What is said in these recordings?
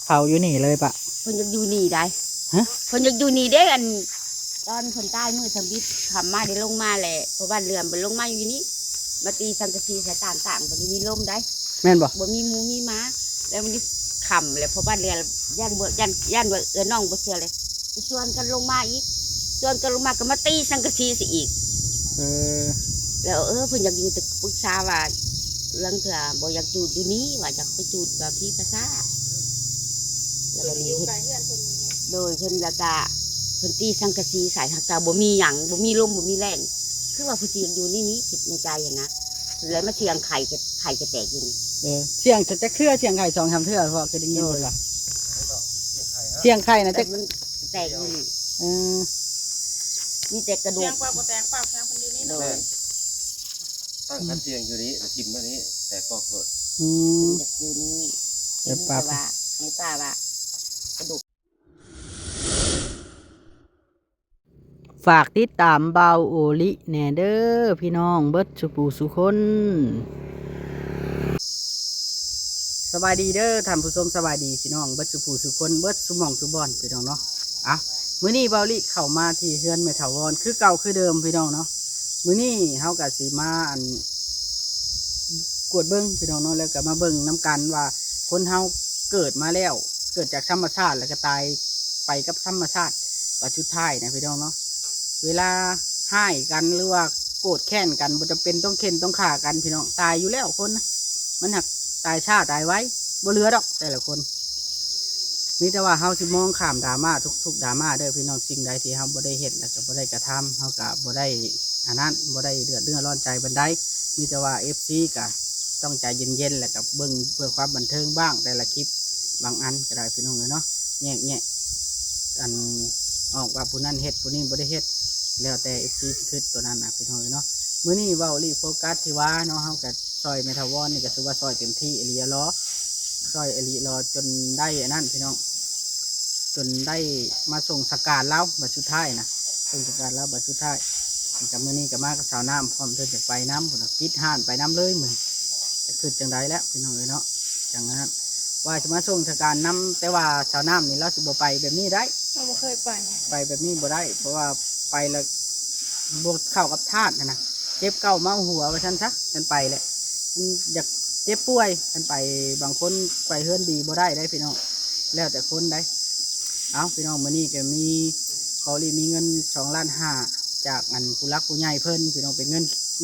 เผาอยู่นี่เลยปะเพิ่นอยากอยู่นี่ได้ฮะเพิ่นอยากอยู่นี่เด้อันตอนคนใต้มือทำบิดทำมาได้ลงมาแหละเพราะบ้านเรือนมันลงมาอยู่นี่มาตีสังกะสีใส่ต่างๆมันมีลมได้แม่นบ่บ่มีหมูมีม้าแล้วมันขำเลยเพราะบ้านเรือนย่านบ่ย่านบ่น้องบ่เชื่อเลยชวนกันลงมาอีกชวนกันลงมาก็มาตีสังกะสีสิอีกเออแล้วเพิ่นอยากอยู่แต่ปรึกษาว่าเรื่องเถื่อบ่อยากจูดอยู่นี้ว่าอยากไปจูดแบบที่ภาษาแล้วก็นี่โดยเพิ่นละกะเพิ่นตีสังกะสีใส่หักตาบ่มีหยังบ่มีลมบ่มีแรงคือว่าผู้สิอยากอยู่นี่คิดในใจอ่ะนะแล้วมาเสียงไข่จะแตกอยู่นี่เสียงจะเครือเสียงไข่2-3เทื่อพอเคยได้ยินบ่ล่ะเสียงไข่นะจะมันแตกอยู่นี่เออมีแต่กระดูกเสียงปากก็แตกปากแทงคนอยู่นี่โดยตั้งคันเสียงอยู่นี้ทิมมานี้แต่ก็เกิดอยากอยู่นี่แต่ว่าไม่ป้าว่ากระดูกฝากติดตามเบาโอลิแน่เด้อพี่น้องเบิดสุปูสุคนสบายดีเด้อท่านผู้ชมสบายดีพี่น้องเบิดสุปูสุคนเบิดสุหม่องสุบอนพี่น้องเนาะอ่ะมื้อนี้เบาลิเข้ามาที่เฮือนแม่ถาวรคือเก่าคือเดิมพี่น้องเนาะมื้อนี้เฮาก็สิมากวดเบิ่งพี่น้องเนาะแล้วก็มาเบิ่งน้ำกันว่าคนเฮาเกิดมาแล้วเกิดจากธรรมชาติแล้วก็ตายไปกับธรรมชาติปัจจุบันท้ายนะพี่น้องเนาะเวลาให้กันหรือว่าโกรธแค้นกันบ่จำเป็นต้องเค้นต้องฆ่ากันพี่น้องตายอยู่แล้วคนนะมันหักตายชาตายไว้บ่เหลือดอกแต่ละคนมีแต่ว่าเฮาสิมองข้ามดราม่าทุกดราม่าเด้อพี่น้องสิ่งใดที่เฮาบ่ได้เฮ็ดแล้วก็บ่ได้กระทำเฮาก็บ่ได้อันนั้นบ่ได้เดือดร้อนใจบันไดมีแต่ว่า FC ก็ต้องใจเย็นๆแล้วก็เบิ่งเพื่อความบันเทิงบ้างแต่ละคลิปบางอันก็ได้พี่น้องเลยเนาะแยกอันออกว่าผู้นั้นเฮ็ดผู้นี้บ่ได้เฮ็ดแล้วแต่ FC สิคิดตัวนั้นนะพี่น้องเนาะมื้อนี้เว้ารีโฟกัสที่ว่าเนาะเฮาก็ซอยเมทาวอนนี่ก็ถือว่าซอยเต็มที่เอลีล้อซอยเอลีล้อจนได้อันนั้นพี่น้องจนได้มาส่งสการแล้วบัดสุดท้ายนะส่งสการแล้วบัดสุดท้ายกับมื้อนี้ก็มากับสาวน้ำพร้อมเพิ่นจะไปน้ำพุ่นน่ะปิดห้านไปน้ำเลยมื้อจะคือจังไดแล้วพี่น้องเนาะจังนั้นว่าจะมาส่งสการน้ำแต่ว่าสาวน้ำนี่เราสิบ่ไปแบบนี้ได้เราไม่เคยไปแบบนี้บ่ได้เพราะว่าไปแล้วบวกเข้ากับธาตุนะเจ็บเก้าเมาหัวว่าฉันซะกันไปแหละมันอยากเจ็บป่วยกันไปบางคนไปเฮือนดีบ่ได้ได้พี่น้องแล้วแต่คนได้เอาพี่น้องมื้อนี้ก็มีเขาลีมีเงิน2,500,000จากอันผู้รักผู้ใหญ่เพิ่นพี่น้องเป็นเ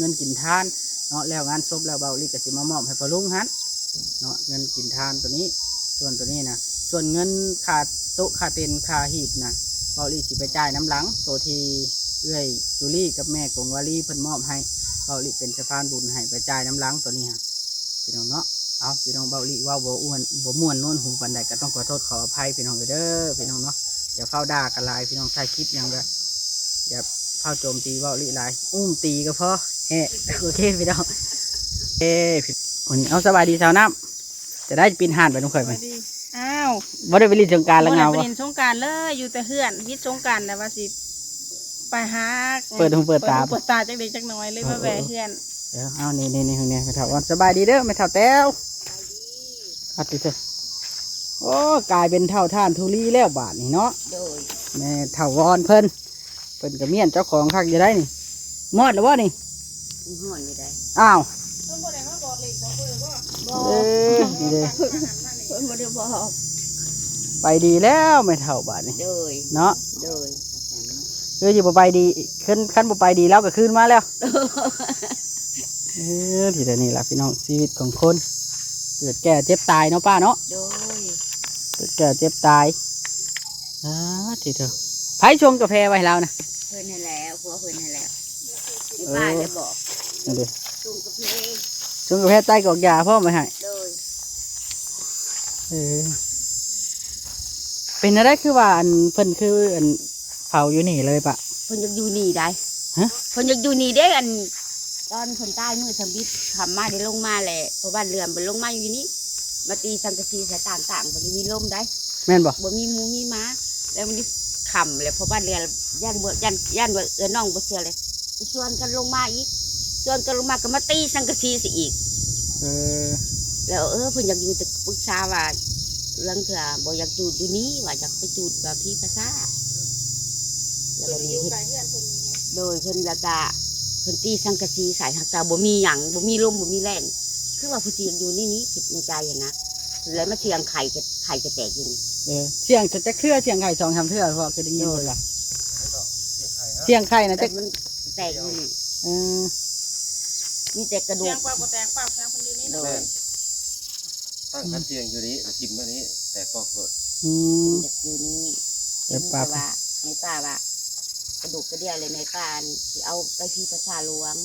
งินกินทานเนาะแล้วงานศพแล้วเบาลีก็สิมามอบให้พ่อลุงฮั่นเนาะเงินกินทานตัวนี้ส่วนตัวนี้นะส่วนเงินค่าโต๊ะค่าเต็นค่าหีบนะเบาลีสิไปจ่ายน้ำหลังตัวที่เอื้อยจุลี่กับแม่กงวาลีเพิ่นมอบให้เบาลีเป็นสะพานบุญให้ไปจ่ายน้ำหลังตัวนี้ฮะพี่น้องเนาะเอาพี่น้องเบาลีว่าบ่อ้วนบ่ม่วนนวลหูปันใดก็ต้องขอโทษขออภัยพี่น้องเด้อพี่น้องเนาะอย่าเฝ้าด่ากันลายพี่น้องถ่ายคลิปอย่างเดียวอย่าเฝ้าโจมตีเบาลีลายตีก็พอโอเคพี่น้องพี่วันนี้เอาสบายดีสาวน้ำจะได้ปีนห่านไปน้องเคยไหมอ้าวบ่ได้ไปลินสงการแล้วเงาบ่ได้ไปเล่นสงกรานต์เลยอยู่แต่เฮือนวิทย์สงกรานต์แต่ว่าสิไปหาเปิดหูเปิดตาจักเด็กจักน้อยเลยมาแวะเฮือนเอานี่ทางนี้ไม่เท่าวันสบายดีเด้อไม่เท่าแต้วอัดติเถอะโอ้กลายเป็นเท่าท่านทุลีแล้วบาทนี่เนาะโดยแม่เท่าวอนเพิ่นกับเมียนเจ้าของคักอยู่ได้นี่มอดหรือว่านี่ห่อนไม่ได้อ้าวนี่เลยคนบ่ได้บอกไปดีแล้วไม่เท่าบาทนี่เนาะคืออยู่บ่ไปดีขั้นบ่ไปดีแล้วก็คืนมาแล้วทีเดียวนี่แหละพี่น้องชีวิตของคนเกิดแก่เจ็บตายเนาะป้าเนาะเกิดแก่เจ็บตายทีเดียวไผ่ชงกาแฟไว้แล้วนะเพื่อนให้แล้วผัวเพื่อนให้แล้วที่บ้านเลยบอกชงกาแฟใต้กอกยาพ่อมาให้เป็นอะไรคือว่าอันเพิ่นคืออันเผาอยู่นี่เลยปะเพิ่นอยากอยู่นี่ได้เพิ่นอยากอยู่นี่เด้อันตอนคนใต้มือทำบิดทำมาได้ลงมาแหละเพราะบ้านเรือนมันลงมาอยู่นี่มาตีสังกะสีใส่ต่างๆมันมีลมได้แม่นบ่มีหมูมีม้าแล้วมันขำเลยเพราะบ้านเรือนย่านบ่น้องบ่เชื่อเลยชวนกันลงมาอีกชวนกันลงมาก็มาตีสังกะสีสิอีกแล้วเพิ่นอยากอยู่แต่ปรึกษาว่า เรื่องเถื่อบ่อยากจูดอยู่นี้ว่าอยากไปจูดแบบที่ภาษาแล้วก็นี่โดยเพิ่นละกะเพิ่นตีสังกะสีสายหักตาบ่มีหยังบ่มีลมบ่มีแรงคือว่าผู้เสียงอยู่นี่คิดในใจเห็นนะแล้วมาเสียงไข่จะแตกอยู่นี่ เสียงจะเครือเสียงไข่สองทำเทื่อพอคือได้ยินเลยล่ะเสียงไข่นะ แต่ จะ มันแตกอยู่นี่ เออ มีแต่กระดู เสีย ก งปากก็แตกปากแทงคนอยู่นี่ โด เนาะ ย ตั้งกันเตียงอยู่นี้ทิมมานี้แต่กอกรถ อืม อยากอยู่นี่ เดี๋ยว แต่ ป้า ว่าในป้าว่ากระดูกกระเดี่ยวเลยในป้าสิเอาไปที่ภาษาหลวง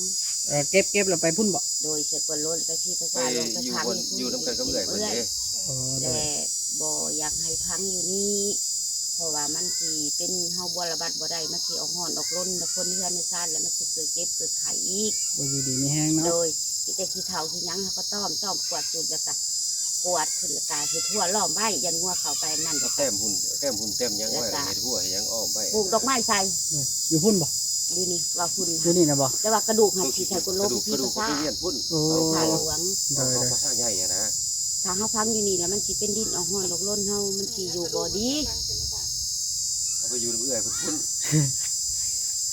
เก็บเราไปพุ่นบ่ โดยเสกวนรถไปที่ภา ไป ษาหลวงไป อยู่ พัง บนอยู่น้ำกันก็เมื่อยคนนี้ อ๋อโด แต่ ย บ่อยากให้พังอยู่นี่เพราะว่ามันสิเป็นเฮาบ่ระบาดบ่ได้มันสิออกห่อนออกล้นแล้วคนเฮือนในซ่านแล้วมันสิเกิดเจ็บเกิดไข้อีก บ่อยู่ดีไม่แห้งเนาะ โดยมีแต่ขี้เถ้าขี้หยังเขาก็ต้อมกวาดจุดแล้วก็กวาดขึ้นแล้วก็คือทั่วล้อมไว้ยันงัวเข้าไปนั่น ก็ ก็ แต้มหุ่นเต็มยังไว้ในทั่วยังอ้อมไป ปลูกดอกไม้ใส่ อยู่พุ่นบ่ ดูนี่ว่าคุณ อยู่นี่นะบ่ แต่ว่ากระดูกหัดสิใส่กุโล ก ก ระดูก พี่ กระดู ภาก ษา ที่เลี้ยนพุ่น โอ้ ภาษาหลวง โดย ภาษาใหญ่อะนะ ถ้าเฮาพังอยู่นี่แล้วมันสิเป็นดินออกห่อนออกล้นเฮามันสิอยู่บ่ดี เอาไปอยู่เรื่อยพุ่น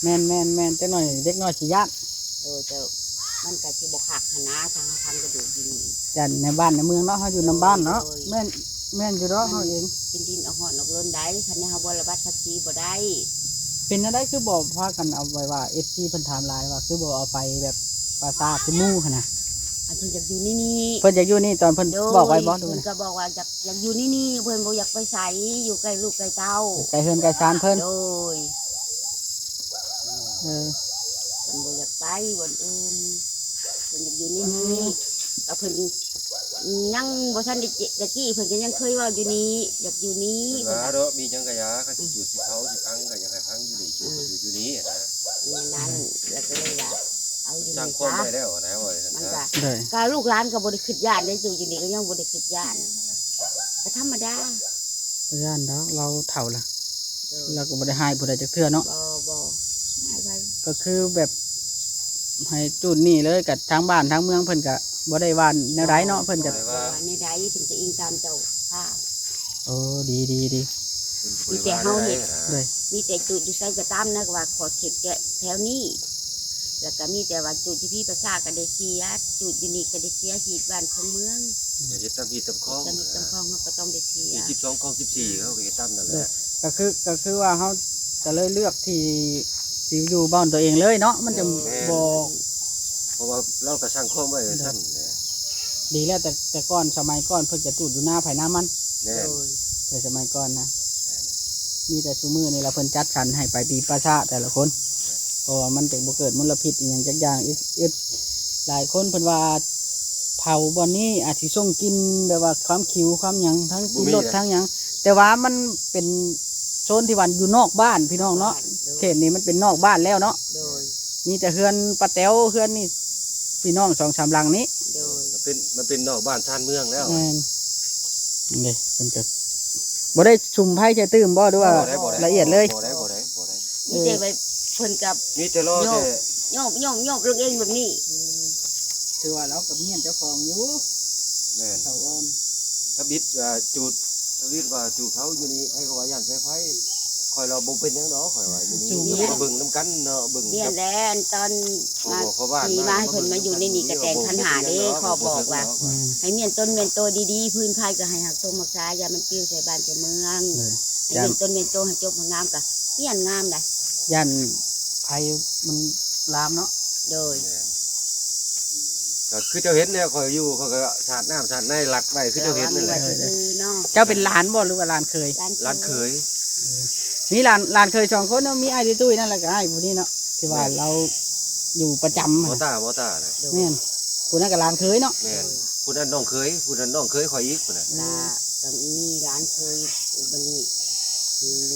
แม่นจังหน่อยเด็กน้อยสิญาติ โดยเจ้ามันก็สิบ่คักหันนะถ้าเฮาพังกระดูกอยู่นี่ จันในบ้านในเมืองเนาะเฮาอยู่นำบ้านเนาะแม่นอยู่เนาะเฮาเอง เป็นดินออกห่อนออกล้นได้คันนี้เฮาบ่ระบาดภาษีบ่ได้ เป็นอะไรคือบอกพากันเอาไว้ว่า FC เพิ่นถามหลายว่าคือบ่เอาไปแบบปราสาทคือหมู่หั่นน่ะ อันเพิ่นอยากอยู่นี่ เพิ่นอยากอยู่นี่ตอนเพิ่น โดย บอกไว้บ่ดู เพิ่น นะ ก็บอกว่าอยากอยู่นี่เพิ่นบ่อยากไปไสอยู่ใกล้ลูกใกล้เต้า ไก่เฮือนไก่ชานเพิ่น โดย เออ เพิ่นบ่อยากไปวันอื่นเพิ่นอยากอยู่นี่ก็เพิ่นยังบ่ทันได้ตะกี้เพิ่นก็ยังเคยเว่าอยู่นี่อยากอยู่นี่ ๆว่าเด้อมีจังกะยาเขาสิอยู่สิเผาสิพังก็อยากให้พังอยู่นี่อยู่นี่นะ อย่างนั้นแล้วก็เลยว่าเอาอยู่ สร้าง นี่ ความ ซะ ได้แล้วนะว่า มัน นะ ก็ เลย การลูกหลานก็บ่ได้คิดย่านได้อยู่นี่ก็ยังบ่ได้คิดย่านก็ธรรมดา พยานแล้วเราเฒ่าละ โดย เราก็บ่ได้ให้ผู้ใดจักเทื่อเนาะ บ่ให้ไป ก็คือแบบให้จุดนี่เลยกับทางบ้านทางเมืองเพิ่นก็บ่ได้ว่านแนวใดเนาะเพิ่นก็ ว่าในใดเพิ่นจะอิงตามเจ้าภาพ โอ้ดี เลย มีแต่จุดอยู่ใส่กระตั้มนะว่าขอเข็ดแกะแถวนี้ แล้วก็มีแต่ว่าจุดที่พี่ประชาก็ได้เสียจุดอยู่นี่ก็ได้เสียหีดบ้านของเมือง อย่าจะตำพีตำคล้อง จะมีจำคองเขาก็ต้องได้เสีย 12คล้อง14เขาก็จะตำนั่นแหละ ก็คือว่าเขาจะเลยเลือกที่อยู่บ้านตัวเองเลยเนาะมันจะบ่ เพราะว่าเราก็สร้างความไว้ซั่นแหละ ดีแล้วแต่ก่อนสมัยก่อนเพิ่นจะจุดอยู่หน้าไผหน้ามัน แน่ โดย แต่สมัยก่อนนะมีแต่ซุมือนี่ละเพิ่นจัดสรรให้ไปปีประชาแต่ละคนเพราะว่ามันจะบ่เกิดมลพิษอหย่างจักอย่างอีกหลายคนเพิ่นว่าเผาบ่อนนี้อาจสิส่งกินแบบว่าความขิวความหยังทั้งกินรถทั้งหยังแต่ว่ามันเป็นโซนที่วันอยู่นอกบ้านพี่น้องเนาะเขตนี้มันเป็นนอกบ้านแล้วเนาะ โดย มีแต่เฮือนปะแต๋วเฮือนนี่พี่น้อง2-3หลังนี้ โดย มันเป็นนอกบ้านชานเมืองแล้ว แม่นนี่เพิ่นก็บ่ได้ชุมไผ่ใจตื้มบ่ด้วยว่าละเอียดเลย บ่ได้ มีแต่ไปเพิ่นกับ มีแต่รอแต่ โยกเรื่องเองแบบนี้ ถือว่าเรากับเมียนเจ้าของอยู่ แม่น เขาอ่อน ถ้าบิดจูดถ้าบิดว่าจูดเขาอยู่นี่ให้เขาว่าย่านใช้ไฟคอยเราบ่เป็นหยังดอกคอยว่าอยู่นี่มาเบิ่งน้ำกันเนาะเบิ่ง เรียน กับ แล้วตอนมา เขาบ้าน ขี่มาให้เพิ่นมาอยู่ในนี่ก็แต่งคันหาเด้ขอบอกว่า อืม ให้เมียนต้นเมียนโตดีๆพื้นไผ่ก็ให้หักต้นมักษาอย่ามันปลิวใส่บ้านใส่เมือง เลย ให้เมียนต้นเมียนโตให้จบงามก็เมียนงามได้ ย่านไผ่มันลามเนาะ โดย ก็คือเจ้าเห็นเนี่ยคอยอยู่เขาก็สาดน้ำสาดในหลักไว้คือเจ้าเห็นนั่นแหละ คือเนาะ เจ้าเป็นหลานบ่หรือว่าหลานเคย ร้านเคย มีหลานเคย2คนเนาะมีไอ้ตุ้ยนั่นแหละก็ไอ้ผู้นี้เนาะที่ว่าเราอยู่ประจำ มอ อะ ต้นะ โดย แม่นผู้นั้นก็หลานเคยเนาะ แม่นผู้นั้นน้องเคยผู้นั้นน้องเคยคอยอีกผู้นั้น ลาก็มีร้านเคยบันนี้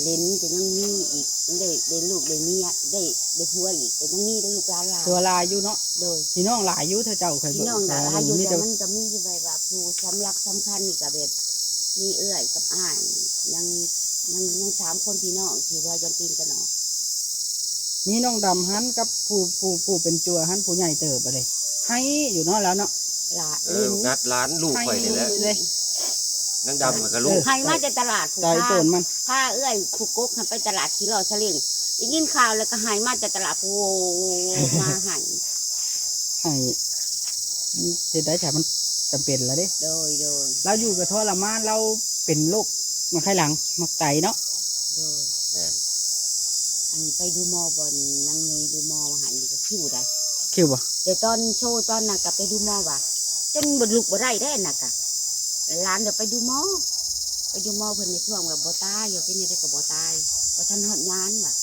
เล่นก็ยังมีอีกยังได้ลูกได้เมียได้ผัวอีกก็ยังมีได้ลูกหลานหลาน คือว่าหลายอยู่เนาะ โดย พี่น้องหลายอยู่เท่าเจ้าเคย พี่น้องหลายอยู่ มี แต่ แต่ มันก็มีอยู่แบบว่าผู้สำลักสำคัญนี่ก็แบบมีเอื้อยกับอ้ายยัง3 คนพี่น้องที่ว่ายังตีนกันเนาะ มีน้องดำหันกับผู้เป็นจัวหันผู้ใหญ่เติบไปเลยให้อยู่เนาะแล้วเนาะ ละ เอ เล่ อน งัดร้านลูก ให้ ข่อยนี่แหละ เลย นางดำมันก็ลูก ให้มาจากตลาดผู้ ตาย ค้า ต้นมัน ผ้าเอื้อยผู้กกให้ไปตลาดที่รอเฉลี่ยงได้ยินข่าวแล้วก็ให้มาจากตลาดผู้มาให้ ให้เฮ็ดได้แต่มันจำเป็นแล้วเด้ โดย เราอยู่กับทรมานเราเป็นโรคมาไข้หลังมักไตเนาะ โดย แม่น อันนี้ไปดูหมอบนนางนี้ดูหมอมาใหายก็คิวได้ คิวบ่ แต่ตอนโชว์ตอนน่ะก็ไปดูหมอว่ะจนบรรลุบ่ได้ได้น่ะกะร้านเดี๋ยวไปดูหมอเพิ่นในช่วงแบบบ่ตายอยู่ที่นี่ได้ก็บ่ตายเพราะท่านฮอดงานว่ะ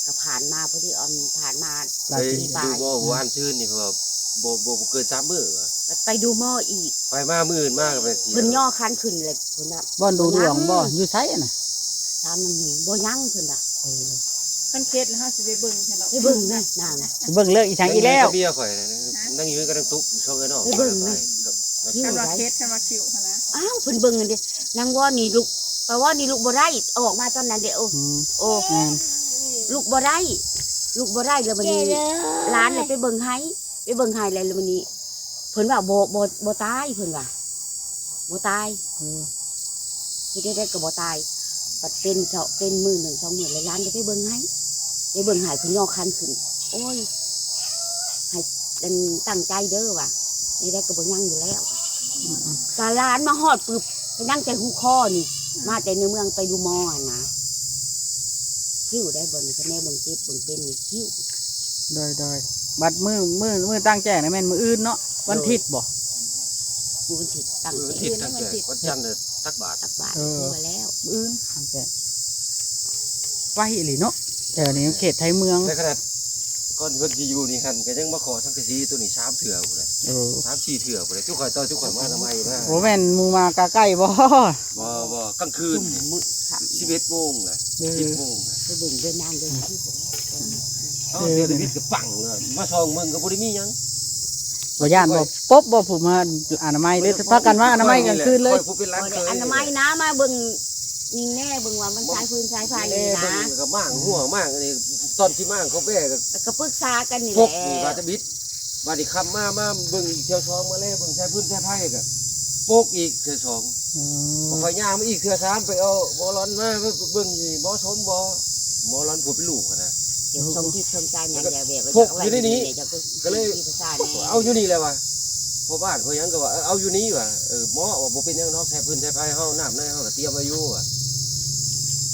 ก็ผ่านมาพอดีผ่านมา รา ไป ศี ปี ดูบ่หัวอันชื่นนี่เพราะว่าบ่เกิน3มื้อว่ะ ไปดูหมออีก ไปมามื้ออื่นมากก็เป็นที เพิ่นย่อคันขึ้นเลยเพิ่นน่ะ บ่อนดูดวงบ่อยู่ไสอะน่ะ ถามนางนี้บ่ยังเพิ่นน่ะ เออ เพิ่นเคสแล้วเฮาสิไปเบิ่งใช่เนาะ ไปเบิ่งแม่นาง สิเบิ่งเลิกอีสังอีแล้ว เมียข่อยนั่งอยู่กับนางตุ๊กโชว์กันเนาะ ไปเบิ่งแม่ กับ คิว คันว่า ได้ เคสคันว่าคิวหั้นนะ อ้าวเพิ่นเบิ่งกันดินางว่านี่ลูกแปลว่านี่ลูกบ่ได้ออกมาตอนนั้นเด้อ อืม โอ้ แม่น ลูกบ่ได้แล้ววันนี้ร้านเลยไปเบิ่งให้แล้ววันนี้ เพิ่นว่าบ่ตายเพิ่นว่าบ่ตาย เออ ที่ได้ก็บ่ตายปัดเป็นมื้อหนึ่งสองมื้อเลยร้านเลยไปเบิ่งให้เพิ่นย่อคันขึ้น โอ้ยให้ตั้งใจเด้อว่ะนี่ได้ก็บ่ยังอยู่แล้วว่ะการ้านมาฮอดปึ๊บไปนั่งใจหูคอนี่ มาแต่ในเมืองไปดูหมอหั่นนะคิ้วได้บ่นี่ก็แม่เบิ่งเจ็บเบิ่งเป็นนี่คิ้ว โดยบัดมือตั้งแจ้งนะแม่นมื้ออื่นเนาะวันอาทิตย์บ่ กูเป็นทิศตั้ง วัน ใจ อาทิตย์ตั้งแต่วันจันทร์เนี่ยตักบาท ตักบาตร เออ ดูแล้ว มื้ออื่นตั้งแจ้งไว้อีหลีเนาะแถวนี้เขตไทยเมือง ในขนาดก่อนเพิ่นสิอยู่นี่หั่นก็ยังมาขอสังกะสีตัวนี้3เถื่อพุ่นเลย เออ 3-4เถื่อพุ่นเลยทุกข่อยทุกข่อยมาทำไมนะ โหแม่นหมูมากะใกล้บ่ บ่กลางคืน จุ่มมือขำ 11โมงน่ะ เออ 10โมงน่ะ ไปเบิ่งเดินนางเดินที่ เอาเดี๋ยววิทย์ก็ปังเลยมาส่องมึงก็บ่ได้มีหยัง บ่ย่านบ่ปบบ่ผู้มาอนามัยเด้อพากันมาอนามัยกลางคืนเลย ข่อผู้เป็นร้านเคย อนามัยนะมาเบิ่งนี่แน่เบิ่งว่ามันสายพื้นสายไฟ แน่ นี่ เบิ่ง นะ ก็มั่างหัวมั่างอันนี้ตอนที่มั่างเขาแบ่ก็ แล้วก็ปรึกษากันนี่ พ แห ก ละ นี่ว่าจะบิดว่าดิคำมาเบิ่งเที่ยวช่องมาแล้วเบิ่งใช้พื้นใช้ไผ่ก็โปกอีกเที่ยวช่อง เอ พอ อ ไฟย่างมาอีกเที่ยวสามไปเอาหมอร้อนมาเบิ่งนี่หมอชมบ่หมอร้อนผู้เป็นลูกอะนะ เดี๋ยวชมที่ชมใจแม่เดี๋ยวแบบ พกอยู่ในนี้ก็เลย ที่ภาษา เอาอยู่นี่แหละว่ะพอบ้านเขายังก็ว่าเอาอยู่นี่ว่ะหมอว่าบ่เป็นหยังเนาะใช้พื้นใช้ไผ่เฮาน้ำในเฮาก็เตรียมไว้อยู่ว่ะ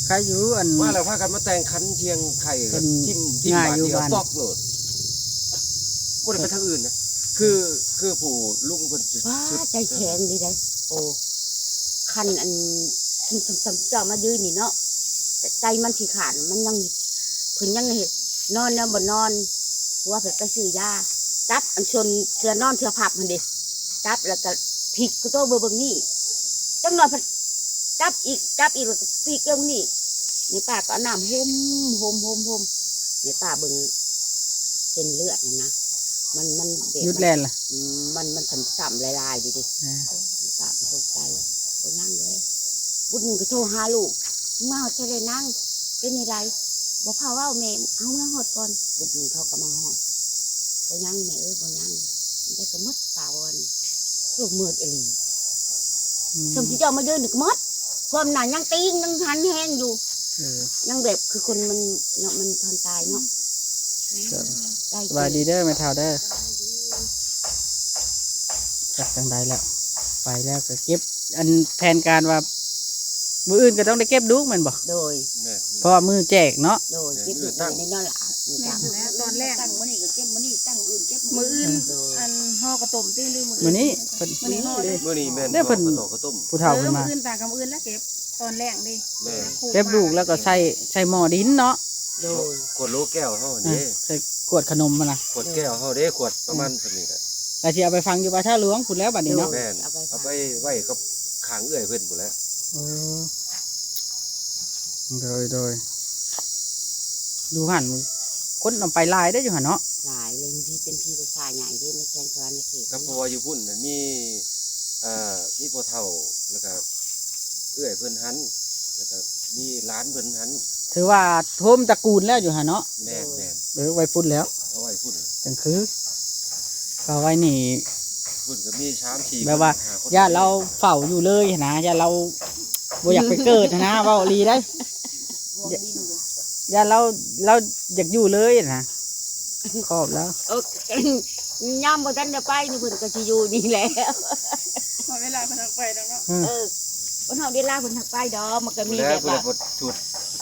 ใครอยู่อัน ว่าแล้วพากันมาแต่งคันเชียงไข่ เป็น ทิม ง่าย บาท อยู่ เดียว บ้าน ปอกโหลดบ่ได้ไปทางอื่นนะคือผู้ลุงเพิ่น ว้าใจแข็งดีเลยโอ้คันอันเจ้ามายืนนี่เนาะใจมันสิขาดมันยังเพิ่นยังเห็นนอนแล้วบ่นอนเพราะว่าเพิ่นไปซื้อยาจับอันชนเสือนอนเสือผับมันดิจับแล้วก็พลิกก็โตเบิ่งนี่จังหน่อยเพิ่นจับอีกแล้วก็พลิกเรื่องนี่ในป่าก็เอาน้ำห่มในป่าเบิ่งเส้นเลือดนะมันเด็ หยุดแลนล่ะ มันต่ำๆลายๆดิ เออ ป้าไปตกใจก็นั่งเลยบุญก็โทรหาลูกมึงมาหอดจะได้นั่งเป็นอะไรบอกพ่อว่าแม่เอามาหอดก่อนบุญเขาก็มาหอดบ่ยังแม่บ่ยังมันได้ก็มดป่าวันลูกมืดอะไร อืม สมที่เจ้ามาเดินนึกมดความหนายังตีงยังหันแห้งอยู่ เออ ยังแบบคือคนมันเนาะมันทนตายเนาะ ได้ สบายดีเด้อแม่เฒ่าเด้อจักจังใดแล้ว ไปแล้วก็เก็บ อันแผนการว่า มื้ออื่นก็ต้องได้เก็บดุแม่นบ่ โดย แม่น เพราะว่ามือแจกเนาะ โดยเก็บอยู่ในนั่นแหละ แม่นแล้วตอนแรก ตั้งมื้อนี้ก็เก็บมื้อนี้ตั้งมื้ออื่นเก็บ มื้ออื่น โดย อันห่อกระต้มตื้อลืม มื้อนี้เพิ่น มื้อนี้ห่อเลย มื้อนี้แม่น เด้อเพิ่น ข้าวตอกข้าวต้ม ผู้เฒ่าเพิ่น มื้ มา ออื่นต่างกับมื้ออื่นแล้วเก็บตอนแรกดิ แม่ เก็บลูกแล้วก็ใส่หม้อดินเนาะ โดย ขวดโหลแก้วเฮา อ่ะ เด้ ใส่ขวดขนมมานะ ขวดแก้วเฮาเด้ขวดประมาณสักนี้ก็ แล้วที่เอาไปฟังอยู่ป่าท่าหลวงพุ่นแล้วบัดนี้เนาะ แม่นเอาไปไว้กับข้างเอื้อยเพิ่นพุ่นแหล้ว เออโดยดูหันคนเอาไปหลายได้ออยู่หันเนาะ หลายเลยพี่เป็นพี่ภาษาใหญ่ที่ในแคนสวรรค์ในเขต กับเพราะว่าอยู่พุ่นน่ะมีพ่อเฒ่าแล้วก็เอื้อยเพิ่นหันแล้วก็มีหลานเพิ่นหัน ถือว่าโทมตระกูลแล้วอยู่หันเนาะ แม่น หรือไว้พุ่นแล้ว เอาไว้พุ่น จังคือก็ไว้นี่ พุ่นก็มี3-4 แบบว่าญาติเราเฝ้าอยู่เลยนะญาติเราบ่อยากไปเกิดนะเว้าลีได้ญาติเราอยากอยู่เลยนะครอบแล้ว เออย่ำบ่ทันได้ไปนี่เพิ่นก็สิอยู่นี่แหละ หมดเวลาเพิ่นออกไปแล้วเนาะ เพิ่นเฮาได้ลาเพิ่นทักไปดอกมันก็มี แล้ว แบบ เพิ่น ว่า ก็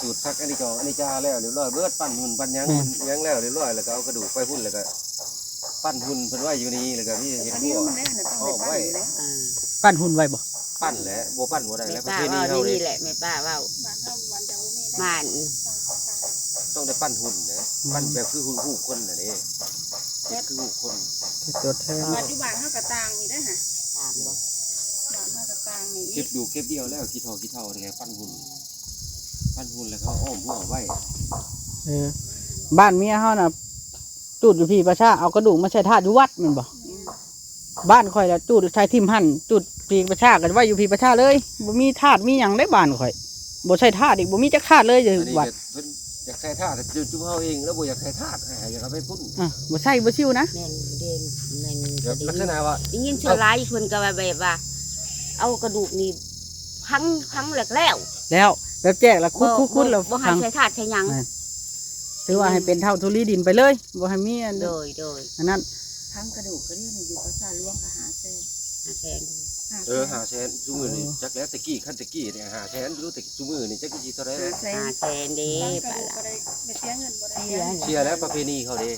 จุดพักอันนี้ก็อันนี้จ้าแล้วเรียบร้อยเบิดปั้นหุ่นปั้นหยังยังแล้วเรียบร้อยแล้วก็เอากระดูกไปพุ่นแล้วก็ปั้นหุ่นเพิ่นไว้อยู่นี่แล้วก็มีเห็น อัน พ นี้ วก มันได้น่ะต้องได้ไปอยู่แล้ว อ่า ปั้นหุ่นไว้บ่ ปั้นแหละบ่ปั้นบ่ได้ แม่ แล้วประ ป้า เพณี ว่า เฮา นี่ นี่ แหละแม่ป้าเว้า บ้านเฮาวันจังบ่มีได้ ม่าน ต้องได้ปั้นหุ่นนะปั้นแบบคือหุ่นผู้คนน่ะเด้เฮ็ดคือผู้คน ตัวแทน ปัจจุบันเฮาก็ต่างอีกเด้อฮะ ถามบ่ บ้านเฮาก็ต่างนี่ เก็บดูเก็บเดียวแล้วขี้เท่านี่ไงปั้นหุ่นแล้วก็อ้อมหัวไว้ บ้านเมียเฮาน่ะจูดอยู่พี่ประชาเอากระดูกมาใส่ธาตุอยู่วัดแม่นบ่บ้านข่อยแล้วจูดใช้ทิ่มหั่นจูดพี่ประชากันไว้อยู่พี่ประชาเลยบ่มีธาตุมีหยังได้บ้านข่อยบ่ใช่ธาตุอีกบ่มีจักธาตุเลยอยู่ อันนี้ วัด เพิ่นอยากใส่ธาตุจุ๊บเฮาเองแล้วบ่อยากใส่ธาตุให้อยากเอาไปพุ่น บ่ใช่บ่ชิวนะ แม่นเด่นแม่น แบบ ก็ ลักษ ดี ณะว่า ได้ยินส่วนหลายเพิ่นก็ว่าแบบว่า เอากระดูกนี่พังแล้ว แล้วแบบแจกแล้วคุดๆแล้ว บ่ให้ ฟัง ใช้ธาตุใช้หยัง ถือว่าให้เป็นเท่าทุลีดินไปเลยบ่ให้มีอัน โดย อันนั้น ทั้งกระดูกก็นี่อยู่ภาษาหลวงก็หาแสน หาแสน 500,000ซุมื้อนี่จักแล้วตะกี้คันตะกี้เนี่ย500,000รู้แต่ซุมื้อนี่จักสิเท่าไหร่ หาแสน หาแสนเด้ ทั้งกระ ป้า ดูก ล่ะ ก็ได้ไม่เสียเงินบ่ได้ เสีย เชียร์แล้วประเพณีเขาเด้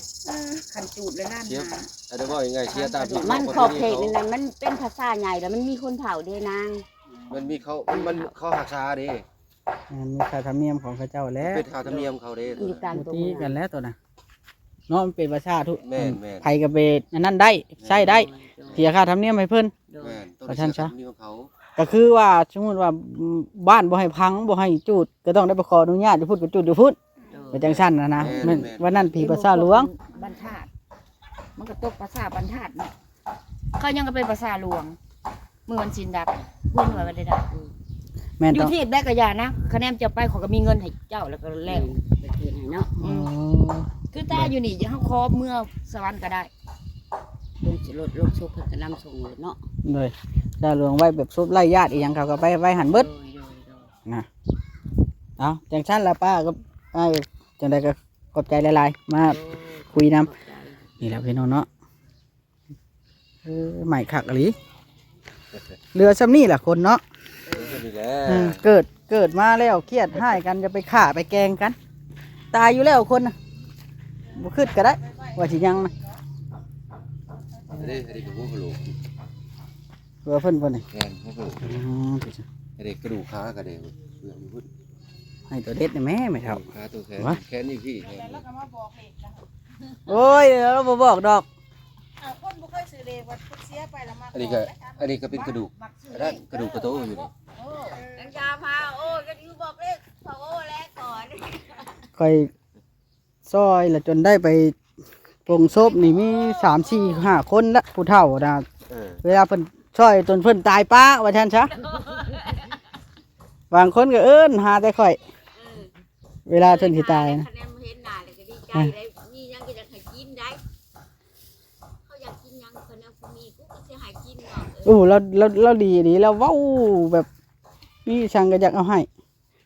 คันจูดเลยล้าน เชียร์ หา อันนี้ว่ายังไงเชียร์ตามที่ มัน ประ ขอบ เพ เข ณี ต เขา นั้นมันเป็นภาษาใหญ่แล้วมันมีคนเผาเด้นาง มันมีเขาหักษาเด้ มีค่าธรรมเนียมของเขาเจ้าแล้ว เป็นธรรมเนียมเขาเด้ อยู่กลาง บ่ ตรง ตีกันแล้วตัวน่ะเนาะมันเป็นประชาทุก แม่น ไผก็ไปอันนั้นได้ใช้ได้เสียค่าธรรมเนียมให้เพิ่น โดย แม่นต้ ประชันซะ มีของเขา ก็คือว่าสมมุติว่าบ้านบ่ให้พังบ่ให้จูดก็ต้องได้ไปขออนุญาตอยู่พุ่นก็จูดอยู่พุ่นไปจังซั่นนะแม่นวันนั้นพี่ประชาหลวง บรรทัดมันก็ตกภาษาบรรทัดเนาะเขายังก็เป็นภาษาหลวงมือวันชินดักเพื่อนว่าวันใดดัก แม่น อยู่ ต้อง ที่ได้กระยานะคะแนนจะไปเขอก็มีเงินให้เจ้าแล้วก็แลก ไปเกิดให้เนาะ อ๋อ คือตาอยู่นี่เขาคอเมื่อสวรรค์ก็ได้ รถชุกเพิ่นก็นำส่งเลยเนาะ เลยชาหลวงไว้แบบซุบไล่ญาติอีหยังเขาก็ไปไว้หันเบิด โดย นะเอาจังซั่นล่ะป้าก็อ้ายจังได๋ก็ขอบใจหลายๆมา คุยนำ นี่แหละพี่น้องเนาะใหม่คักอีหลีเรือซ้ำนี่แหละคนเนาะ นี่แหละ เกิดมาแล้วเครียดให้กันจะไปฆ่าไปแกล้งกัน ตายอยู่แล้วคนน่ะบ่ขึ้นก็ได้ว่าสิยังนะ อันนี้ก็หัวกระโหลก เพื่อเพิ่นนี่ แม่นหัวกระโหลก อันนี้กระดูกขาก็ได้เปลือกอยู่พุ่น ให้ตัวเด็ดนี่แม่ไม่เท่า ขาตัวแขน วะ แขนนี่พี่แขน แล้วก็มาบอกเลขนะ โอ้ยเราบ่บอกดอก คนบ่เคยซื้อเลขว่าเสียไปแล้วมา อันนี้ก็เป็นกระดูกอันนั้นกระดูกกระโตอยู่นี่ นังชาพาโอ้ก็อยู่บอกเลขพอโอ้แล้วก่อน ค่อยซอยแล้วจนได้ไปปรงศพนี่มี3 4 5คนละผู้เฒ่านะ เวลาเพิ่นช่วยจนเพิ่นตายป้าว่าซั่นซะบางคนก็เอิ้นหาแต่ข่อย เวลาเพิ่นสิตายนะ คะแนนเห็นหน้าเลยก็ดีใจได้มียังก็อยากให้กินได้เขาอยากกินยังเพิ่นเอาผู้มีกูก็สิให้กินเนาะ โอ้เราดีเราเว้าแบบมีช่างก็อยากเอาให้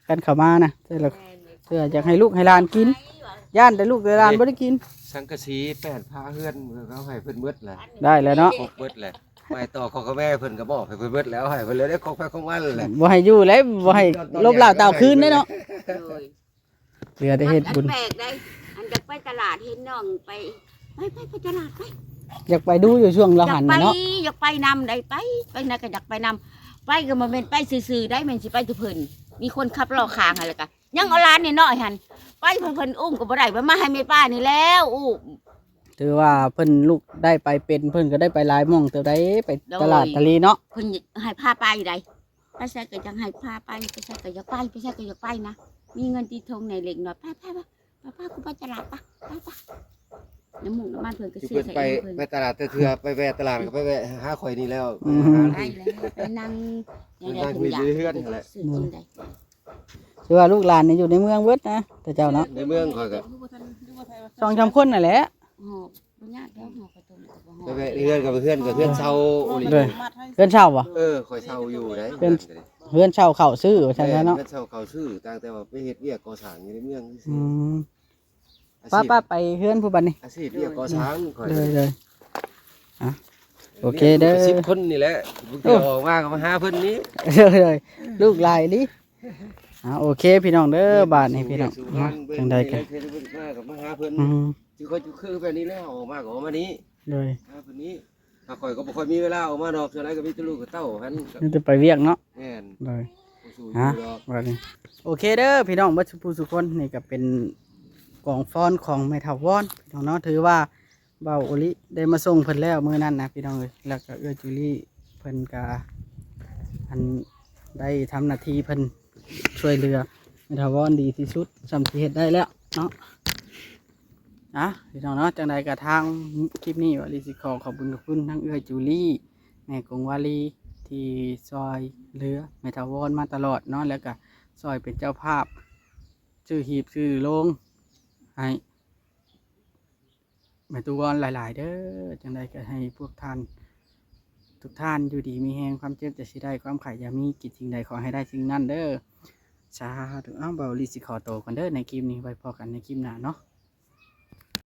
กันเข้ามานะแต่ละเพื่ออยากให้ลูกให้หลานกินย่านแต่ลูกแต่หลานบ่ได้กิน สังกะสีแป้นผ้าเฮือนเขาให้เพิ่นเบิดแหละ ได้แล้วเนาะ ครบเบิดแหละไปต่อของกับแม่เพิ่นก็บอกให้เพิ่นเบิดแล้วให้เพิ่นเลยได้ของไปของมันแหละ บ่ให้อยู่เลยบ่ให้ลบลาวเต่าคืนเด้เนาะ โดย เหลือแต่เฮ็ดบุญ แปลกได้อันจะไปตลาดเห็นน้องไปตลาดไป อยากไปดูอยู่ช่วงเรา อยา หั ก น ไป น่ะเนาะ อยากไปนำได้ไปไหนก็อยากไปนำไปก็มาเป็นไปซื่อๆได้แม่นสิไปทุเพิ่นมีคนขับรอข้างให้แล้วก็ยังเอาร้านนี่น้อยหันไปเพิ่นอุ้มก็บ่ได้มาให้แม่ป้านี่แล้วอุ้ม ถือว่าเพิ่นลูกได้ไปเป็นเพิ่นก็ได้ไปหลายหม่องเท่าใดไปตลาดทะเลเนาะ เพิ่นให้พาไปได้ไปใส่ก็จังให้พาไปไปใส่ก็อยากไปไปใส่ก็อยากไปนะมีเงินตีทงในเล็กน้อยไปกูไปตลาดไปน้ำหมูน้ำมันเพิ่นก็ ที่ ซื้อ เพิ่น ใส่ ไป เพิ่น ไปตลาดเทื่อไปแวะตลาดก็ไปแวะหาข่อยนี่แล้ว ไปแล้วไปนั่ง นั่งคุยเรื่อยๆนั่นแหละ ซื้อกินได้ ถือว่าลูกหลานนี่อยู่ในเมืองเบิดนะแต่เจ้าเนาะ ในเมืองข่อยก็ 2-3คนนั่นแหละ หอบบ่ยากแล้วหอบกระตุ้นก็บ่ห ไปแวะเพื่อนกับเพื่อนเช่าโอลิ เลยเพื่อนเช่าบ่ ข่อยเช่าอยู่ได้ เพื่อนเช่าเข้าซื้อว่าซั่นซะเนาะ เพื่อนเช่าเขาชื่อต่างแต่ว่าไปเฮ็ดเวียกก่อสร้างอยู่ในเมือง อืม อา ป้า ชีพ ป้าไปเพื่อนผู้บัดนี้ อาชีพเวียกก่อสร้างข่อย เลยอ่ะโอเคเด้อ 10 คนนี่แหละพวกเดียวออกมาก็มาหาเพิ่นนี้ เลยลูกหลายดิโอเคพี่น้องเด้อบาทนี่พี่น้องเนาะจังใดกัน มากับมาหาเพิ่น อืม ที่เขาคือแบบนี้แล้วออกมาก็ออกมานี้ เลย หาเพิ่นนี้ถ้าข่อยก็บ่ค่อยมีเวลาออกมาดอกเท่าไรก็มีแต่ลูกกับเต้าหัน นี่จะไปเวียกเนาะ แม่น เลย บ่สู้อ ฮะ ยู่ดอก บาทนี้โอเคเด้อพี่น้องเบัดสุภูสุคนนี่ก็เป็นกล่องฟ้อนของแม่เฒ่าวอนพี่น้องเนาะถือว่าเบาโอลิได้มาส่งเพิ่นแล้วมื้อนั้นนะพี่น้องเอ้ยแล้วก็จูลี่เพิ่นก็อันได้ทำหน้าที่เพิ่นช่วยเหลือแม่เฒ่าวอนดีที่สุดสำที่เฮ็ดได้แล้วเนาะพี่น้องเนาะจังใดก็ทางคลิปนี้ว่าลิสิขอขอบคุณทั้งจูลี่แม่กงวาลีที่ซอยเหลือแม่เฒ่าวอนมาตลอดเนาะแล้วก็ซอยเป็นเจ้าภาพชื่อหีบชื่อโลงให้แม่ตุวอนหลายๆเด้อจังใดก็ให้พวกท่านทุกท่านอยู่ดีมีแหงความเจ็บจะสิได้ความไข่อย่ามีกิจสิ่งใดขอให้ได้สิ่งนั้นเด้อสาธุเบาลิสิขอโตวกันเด้อในคลิปนี้ไว้พอกันในคลิปหน้าเนาะ